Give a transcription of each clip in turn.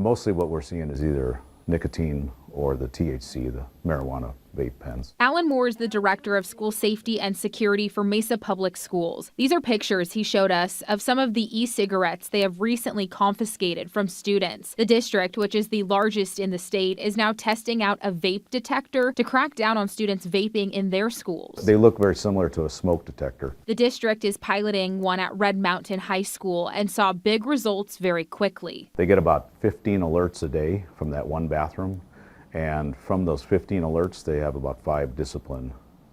Mostly what we're seeing is either nicotine or the THC, the marijuana vape pens. Alan Moore is the director of school safety and security for Mesa Public Schools. These are pictures he showed us of some of the e-cigarettes they have recently confiscated from students. The district, which is the largest in the state, is now testing out a vape detector to crack down on students vaping in their schools. They look very similar to a smoke detector. The district is piloting one at Red Mountain High School and saw big results very quickly. They get about 15 alerts a day from that one bathroom. And from those 15 alerts, they have about 5 discipline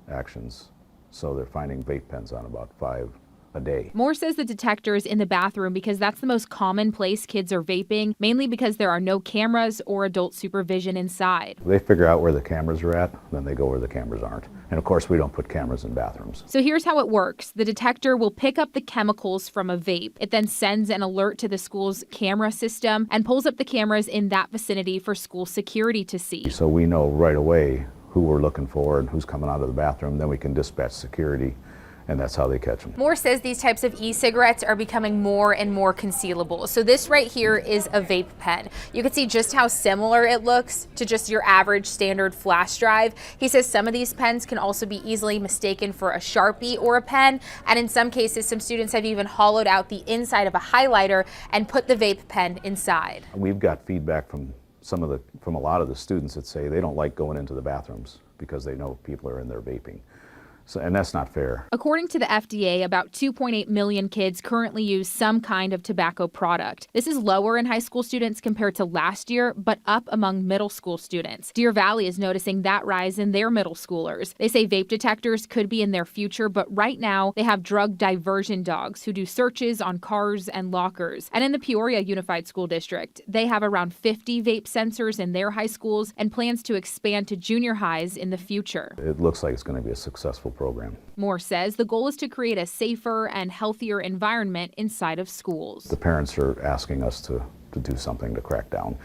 actions. So they're finding vape pens on about 5 a day. Moore says the detector is in the bathroom because that's the most common place kids are vaping, mainly because there are no cameras or adult supervision inside. They figure out where the cameras are at, then they go where the cameras aren't. And of course, we don't put cameras in bathrooms. So here's how it works. The detector will pick up the chemicals from a vape. It then sends an alert to the school's camera system and pulls up the cameras in that vicinity for school security to see. So we know right away who we're looking for and who's coming out of the bathroom. Then we can dispatch security. And that's how they catch them. Moore says these types of e-cigarettes are becoming more and more concealable. So this right here is a vape pen. You can see just how similar it looks to just your average standard flash drive. He says some of these pens can also be easily mistaken for a Sharpie or a pen. And in some cases, some students have even hollowed out the inside of a highlighter and put the vape pen inside. We've got feedback from a lot of the students that say they don't like going into the bathrooms because they know people are in there vaping. And that's not fair. According to the FDA, about 2.8 million kids currently use some kind of tobacco product. This is lower in high school students compared to last year, but up among middle school students. Deer Valley is noticing that rise in their middle schoolers. They say vape detectors could be in their future, but right now they have drug diversion dogs who do searches on cars and lockers. And in the Peoria Unified School District, they have around 50 vape sensors in their high schools and plans to expand to junior highs in the future. It looks like it's going to be a successful program. Moore says the goal is to create a safer and healthier environment inside of schools. The parents are asking us to do something to crack down.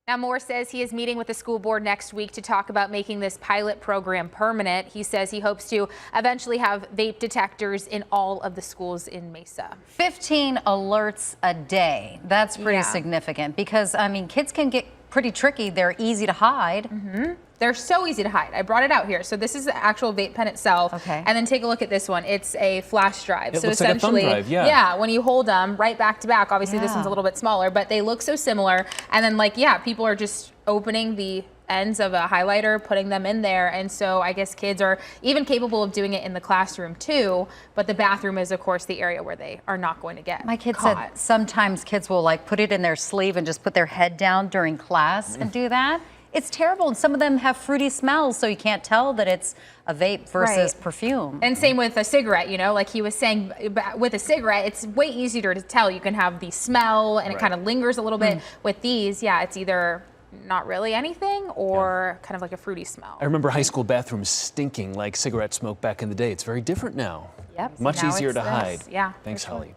Now, Moore says he is meeting with the school board next week to talk about making this pilot program permanent. He says he hopes to eventually have vape detectors in all of the schools in Mesa. 15 alerts a day. That's pretty significant because, I mean, kids can get pretty tricky. They're easy to hide. They're so easy to hide. I brought it out here. So this is the actual vape pen itself. Okay. And then take a look at this one. It's a flash drive. It so looks like a thumb essentially, drive, yeah. when you hold them right back to back, obviously this one's a little bit smaller, but they look so similar. And then people are just opening the ends of a highlighter, putting them in there. And so I guess kids are even capable of doing it in the classroom too, but the bathroom is of course the area where they are not going to get My kid caught. said sometimes kids will like put it in their sleeve and just put their head down during class and do that. It's terrible, and some of them have fruity smells, so you can't tell that it's a vape versus perfume. And same with a cigarette, like he was saying, with a cigarette, it's way easier to tell. You can have the smell, and it kind of lingers a little bit. With these, it's either not really anything or kind of like a fruity smell. I remember high school bathrooms stinking like cigarette smoke back in the day. It's very different now. Yep. Much Now easier it's to hide. Yeah. Thanks, Holly.